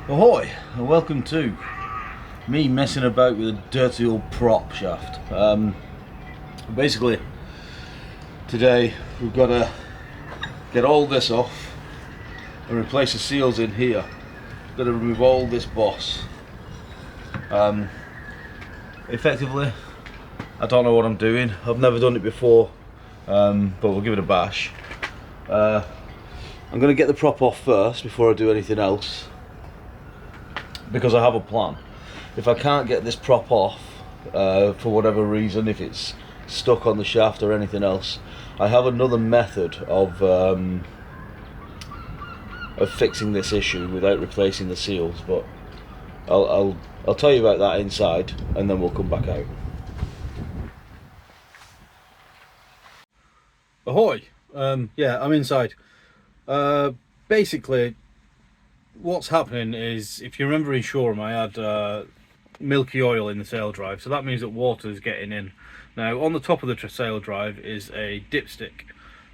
Ahoy and welcome to me messing about with a dirty old prop shaft. Basically today we've got to get all this off and replace the seals in here. Got to remove all this boss. Effectively I don't know what I'm doing. I've never done it before, but we'll give it a bash. I'm going to get the prop off first before I do anything else, because I have a plan. If I can't get this prop off for whatever reason, if it's stuck on the shaft or anything else, I have another method of fixing this issue without replacing the seals, but I'll tell you about that inside and then we'll come back out. Ahoy! Yeah, I'm inside. Basically what's happening is, if you remember in Shoreham I had milky oil in the Saildrive, so that means that water is getting in. Now on the top of the Saildrive is a dipstick,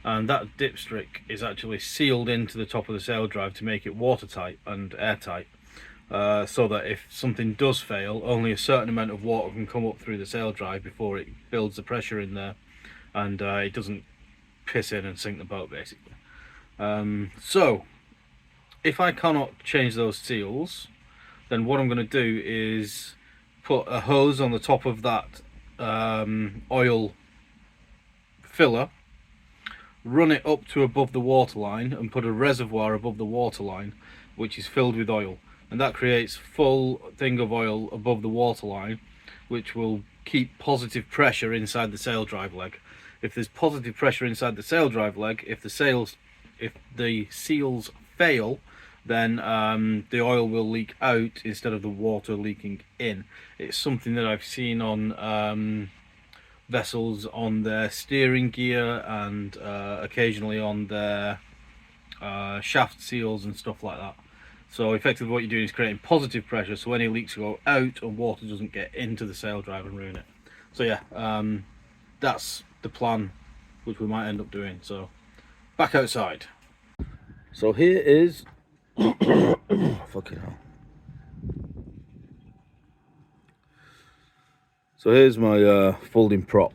and that dipstick is actually sealed into the top of the Saildrive to make it watertight and airtight, so that if something does fail, only a certain amount of water can come up through the Saildrive before it builds the pressure in there, and it doesn't piss in and sink the boat basically. So if I cannot change those seals, then what I'm going to do is put a hose on the top of that oil filler, run it up to above the waterline and put a reservoir above the waterline which is filled with oil, and that creates full thing of oil above the waterline, which will keep positive pressure inside the Saildrive leg. If there's positive pressure inside the Saildrive leg, if the seals fail, then the oil will leak out instead of the water leaking in. It's something that I've seen on vessels on their steering gear and occasionally on their shaft seals and stuff like that. So effectively what you're doing is creating positive pressure, so any leaks go out and water doesn't get into the Saildrive and ruin it. So yeah, that's the plan, which we might end up doing. So back outside. So here is fucking hell. So here's my folding prop.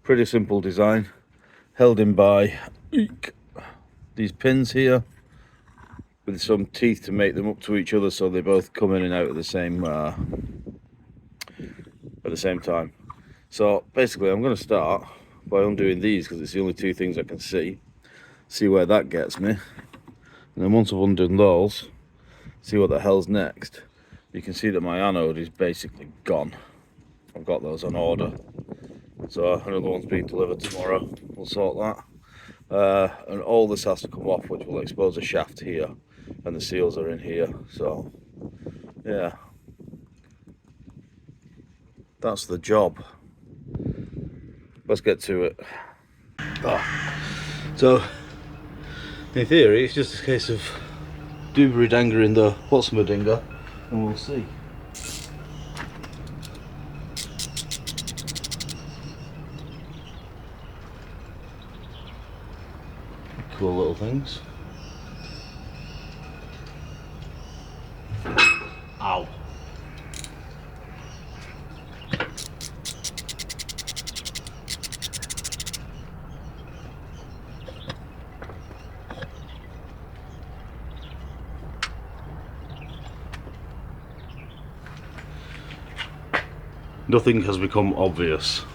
Pretty simple design, held in by these pins here with some teeth to make them up to each other, so they both come in and out at the same time. So basically I'm going to start by undoing these, because it's the only two things I can see where that gets me, and then once I've undone those, see what the hell's next. You can see that my anode is basically gone. I've got those on order, so another one's being delivered tomorrow. We'll sort that, and all this has to come off, which will expose a shaft here, and the seals are in here. So yeah, that's the job. Let's get to it. So in theory it's just a case of doobery-dangering the what's-my-dinger, and we'll see. Cool little things. Ow. Nothing has become obvious.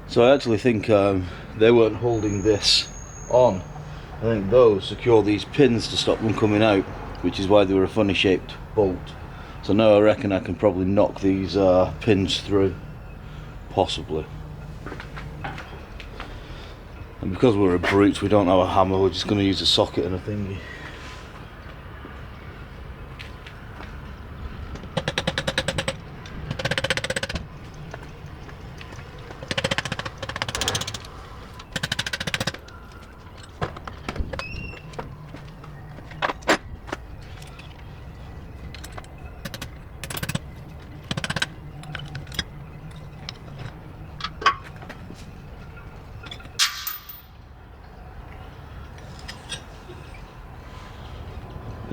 So I actually think they weren't holding this on. I think those secure these pins to stop them coming out, which is why they were a funny shaped bolt. So now I reckon I can probably knock these pins through, possibly. And because we're a brute, we don't have a hammer, we're just going to use a socket and a thingy.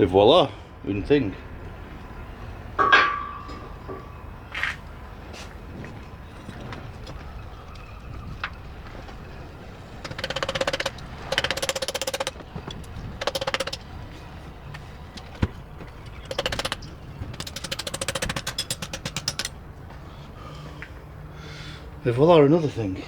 Et voila, une thing. Et voila, another thing.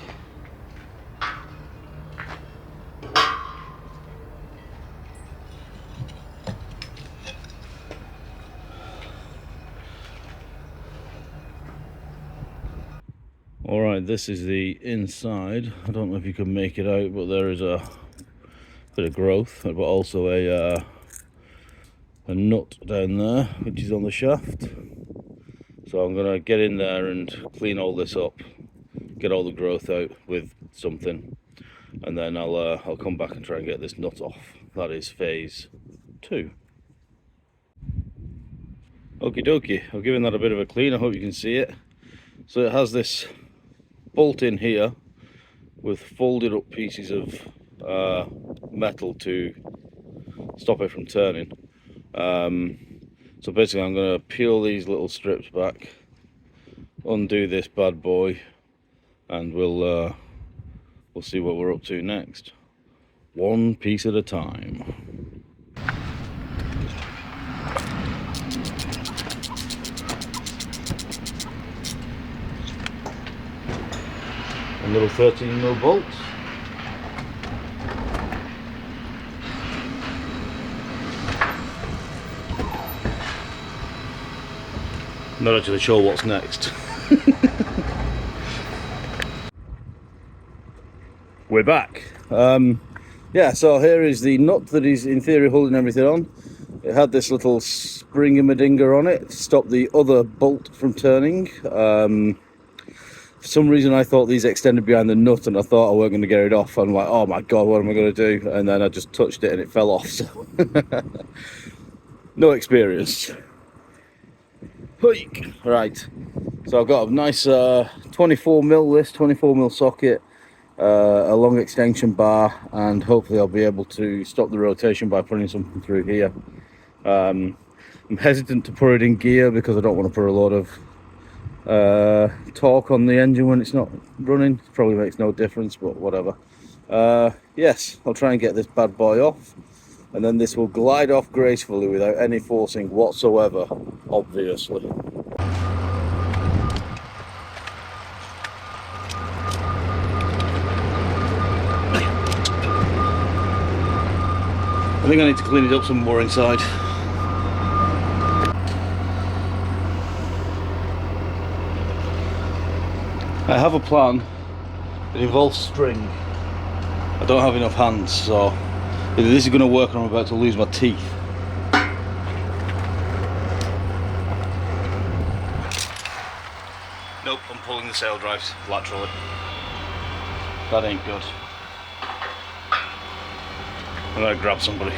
Alright, this is the inside. I don't know if you can make it out, but there is a bit of growth, but also a nut down there, which is on the shaft. So I'm going to get in there and clean all this up, get all the growth out with something, and then I'll come back and try and get this nut off. That is phase 2. Okie dokie, I've given that a bit of a clean. I hope you can see it. So it has this bolt in here with folded up pieces of metal to stop it from turning. So basically I'm going to peel these little strips back, undo this bad boy, and we'll see what we're up to next. One piece at a time. And little 13mm bolts. Not actually sure what's next. We're back. Yeah, so here is the nut that is in theory holding everything on. It had this little spring-a-madinga on it to stop the other bolt from turning. For some reason I thought these extended behind the nut and I thought I weren't going to get it off. I'm like, oh my god, what am I going to do? And then I just touched it and it fell off. So no experience. Right, so I've got a nice 24mm this 24mm socket, a long extension bar, and hopefully I'll be able to stop the rotation by putting something through here. I'm hesitant to put it in gear because I don't want to put a lot of torque on the engine when it's not running. It probably makes no difference, but whatever. Yes, I'll try and get this bad boy off, and then this will glide off gracefully without any forcing whatsoever, obviously. I think I need to clean it up some more inside. I have a plan that involves string. I don't have enough hands, so either this is going to work or I'm about to lose my teeth. Nope, I'm pulling the Saildrives laterally. That ain't good. I'm going to grab somebody.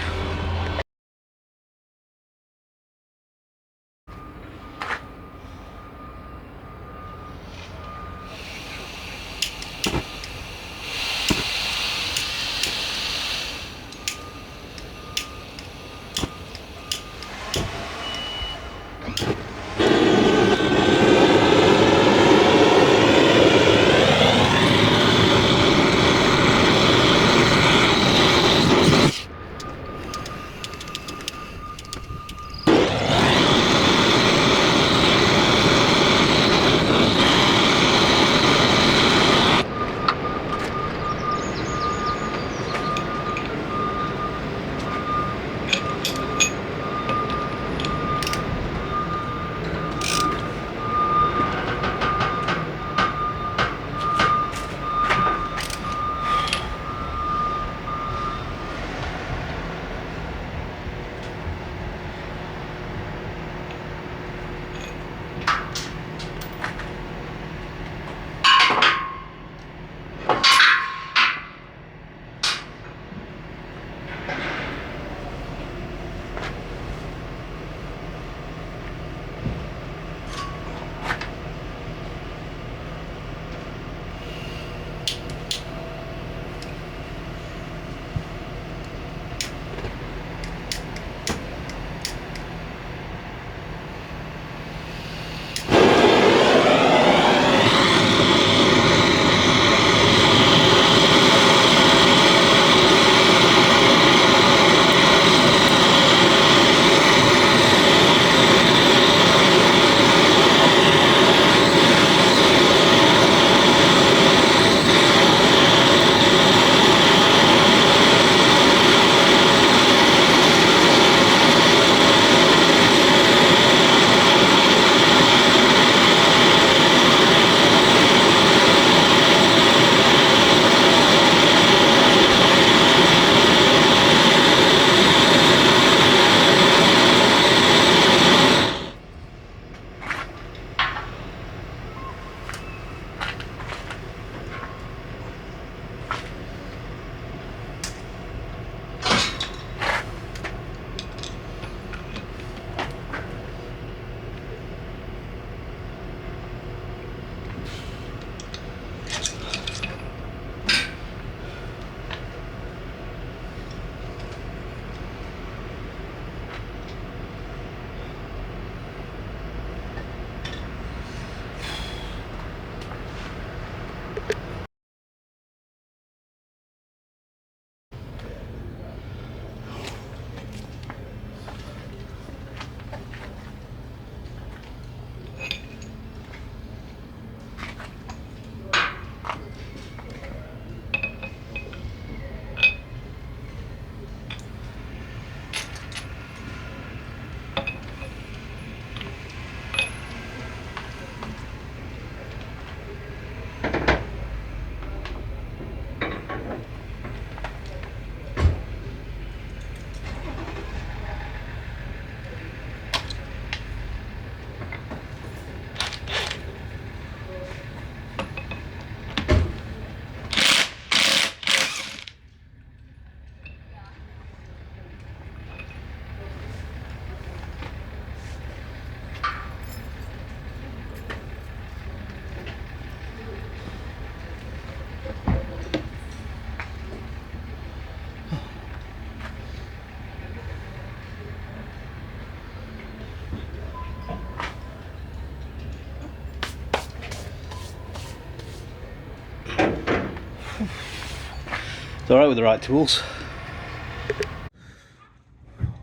It's alright with the right tools.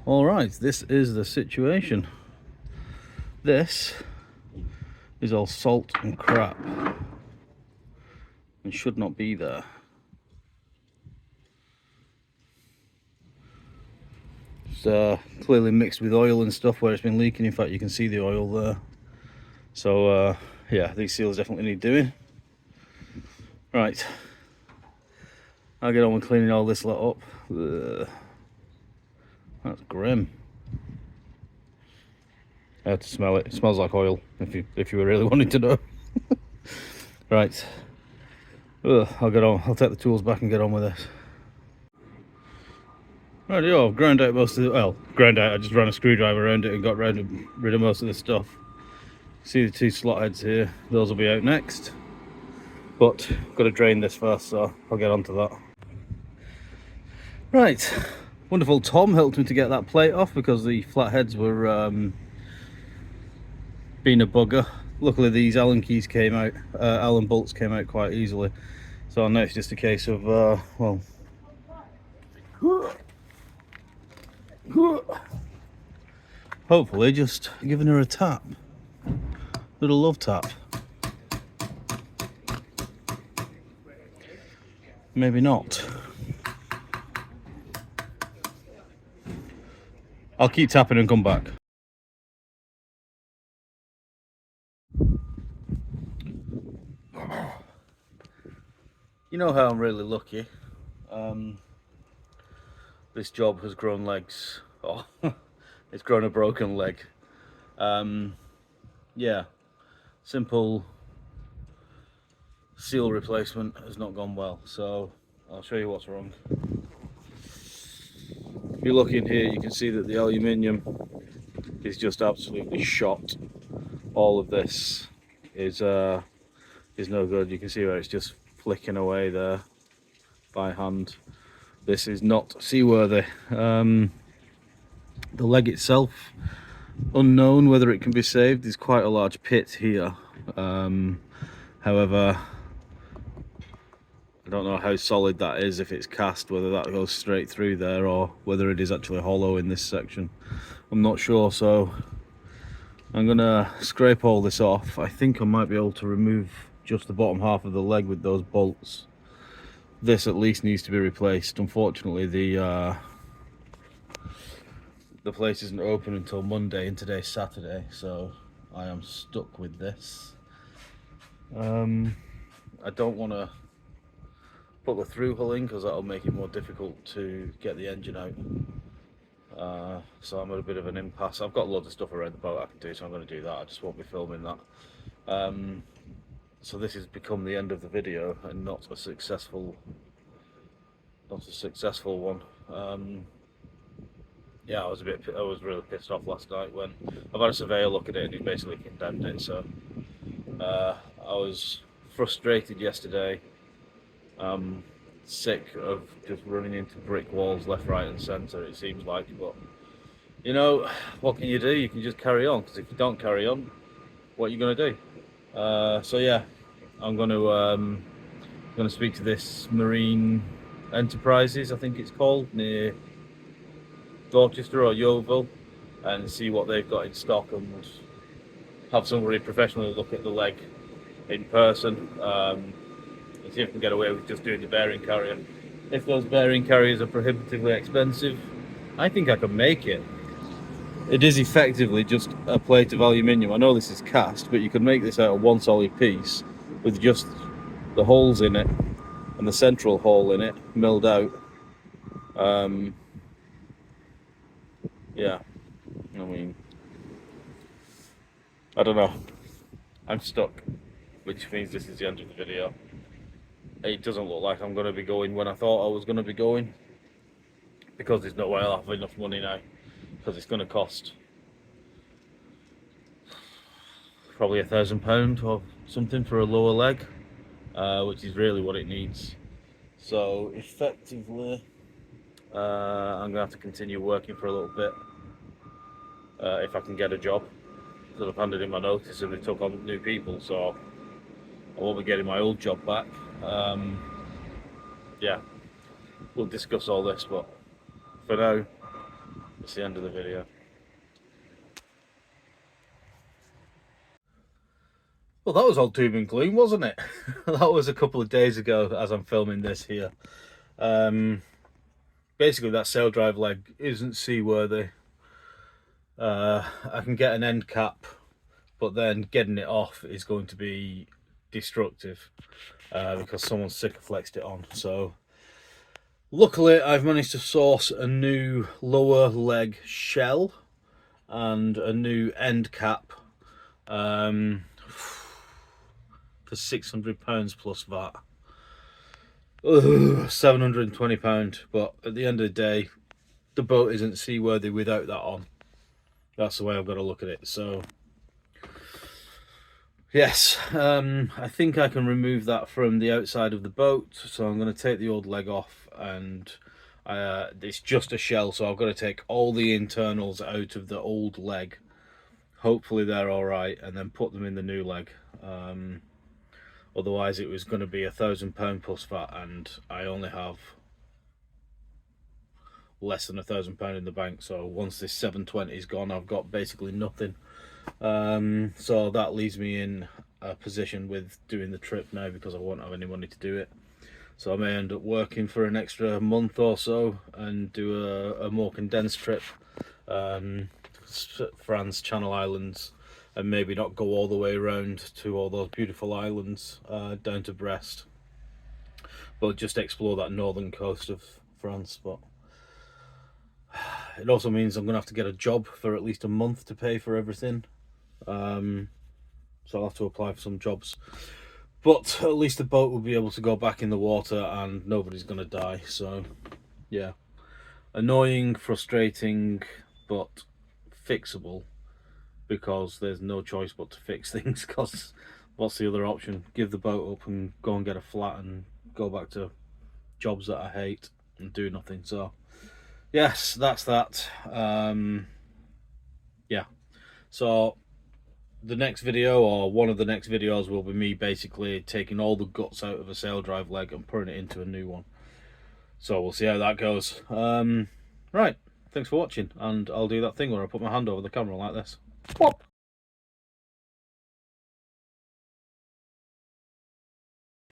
Alright, this is the situation. This is all salt and crap and should not be there. It's clearly mixed with oil and stuff where it's been leaking. In fact, you can see the oil there. So yeah, these seals definitely need doing. Right, I'll get on with cleaning all this lot up. Ugh. That's grim. I had to smell it. It smells like oil, if you were really wanting to know. Right. Ugh, I'll get on. I'll take the tools back and get on with this. Right, I've ground out most of the, well, ground out, I just ran a screwdriver around it and got rid of most of this stuff. See the two slot heads here, those will be out next. But I've got to drain this first, so I'll get onto that. Right, wonderful Tom helped me to get that plate off because the flat heads were being a bugger. Luckily these Allen keys came out, Allen bolts came out quite easily. So now it's just a case of, well, hopefully just giving her a tap, little love tap. Maybe not. I'll keep tapping and come back. You know how I'm really lucky. This job has grown legs. Oh, it's grown a broken leg. Yeah, simple seal replacement has not gone well, so I'll show you what's wrong. If you look in here, you can see that the aluminium is just absolutely shot. All of this is no good. You can see where it's just flicking away there by hand. This is not seaworthy. The leg itself, unknown whether it can be saved. There's quite a large pit here. However, I don't know how solid that is if it's cast, whether that goes straight through there or whether it is actually hollow in this section. I'm not sure, so I'm gonna scrape all this off. I think I might be able to remove just the bottom half of the leg with those bolts. This at least needs to be replaced. Unfortunately, the place isn't open until Monday and today's Saturday, so I am stuck with this. I don't want to put the through hull in because that'll make it more difficult to get the engine out. So I'm at a bit of an impasse. I've got loads of stuff around the boat I can do, so I'm going to do that. I just won't be filming that. So this has become the end of the video and not a successful one. Yeah, I was really pissed off last night when I've had a surveyor look at it and he basically condemned it. So I was frustrated yesterday. Sick of just running into brick walls left, right and centre, it seems like, but you know, what can you do? You can just carry on, because if you don't carry on, what are you going to do? So yeah, I'm going to speak to this Marine Enterprises, I think it's called, near Dorchester or Yeovil, and see what they've got in stock and have somebody professionally look at the leg in person. See if we can get away with just doing the bearing carrier. If those bearing carriers are prohibitively expensive, I think I can make it. It is effectively just a plate of aluminium. I know this is cast, but you could make this out of one solid piece with just the holes in it and the central hole in it milled out. Yeah, I mean, I don't know. I'm stuck, which means this is the end of the video. It doesn't look like I'm going to be going when I thought I was going to be going, because there's no way I'll have enough money now, because it's going to cost probably £1,000 or something for a lower leg, which is really what it needs. So effectively I'm going to have to continue working for a little bit if I can get a job, because I've handed in my notice and they took on new people, so I won't be getting my old job back. yeah, we'll discuss all this, but for now, it's the end of the video. Well, that was all doom and gloom, wasn't it? That was a couple of days ago as I'm filming this here. Basically, that Saildrive leg isn't seaworthy. I can get an end cap, but then getting it off is going to be destructive because someone flexed it on. So luckily I've managed to source a new lower leg shell and a new end cap for £600 plus VAT. £720, but at the end of the day the boat isn't seaworthy without that on. That's the way I've got to look at it. So yes, I think I can remove that from the outside of the boat. So I'm going to take the old leg off, and it's just a shell, so I've got to take all the internals out of the old leg. Hopefully they're all right, and then put them in the new leg. Otherwise it was going to be £1,000 plus VAT, and I only have less than £1,000 in the bank. So once this 720 is gone, I've got basically nothing. So that leaves me in a position with doing the trip now, because I won't have any money to do it. So I may end up working for an extra month or so and do a more condensed trip, France, Channel Islands, and maybe not go all the way around to all those beautiful islands down to Brest, but just explore that northern coast of France. But it also means I'm going to have to get a job for at least a month to pay for everything. So I'll have to apply for some jobs. But at least the boat will be able to go back in the water and nobody's going to die. So, yeah. Annoying, frustrating, but fixable, because there's no choice but to fix things, because what's the other option? Give the boat up and go and get a flat and go back to jobs that I hate and do nothing. So yes, that's that. Yeah, so the next video, or one of the next videos, will be me basically taking all the guts out of a Saildrive leg and putting it into a new one. So we'll see how that goes. Right, thanks for watching, and I'll do that thing where I put my hand over the camera like this. Pop!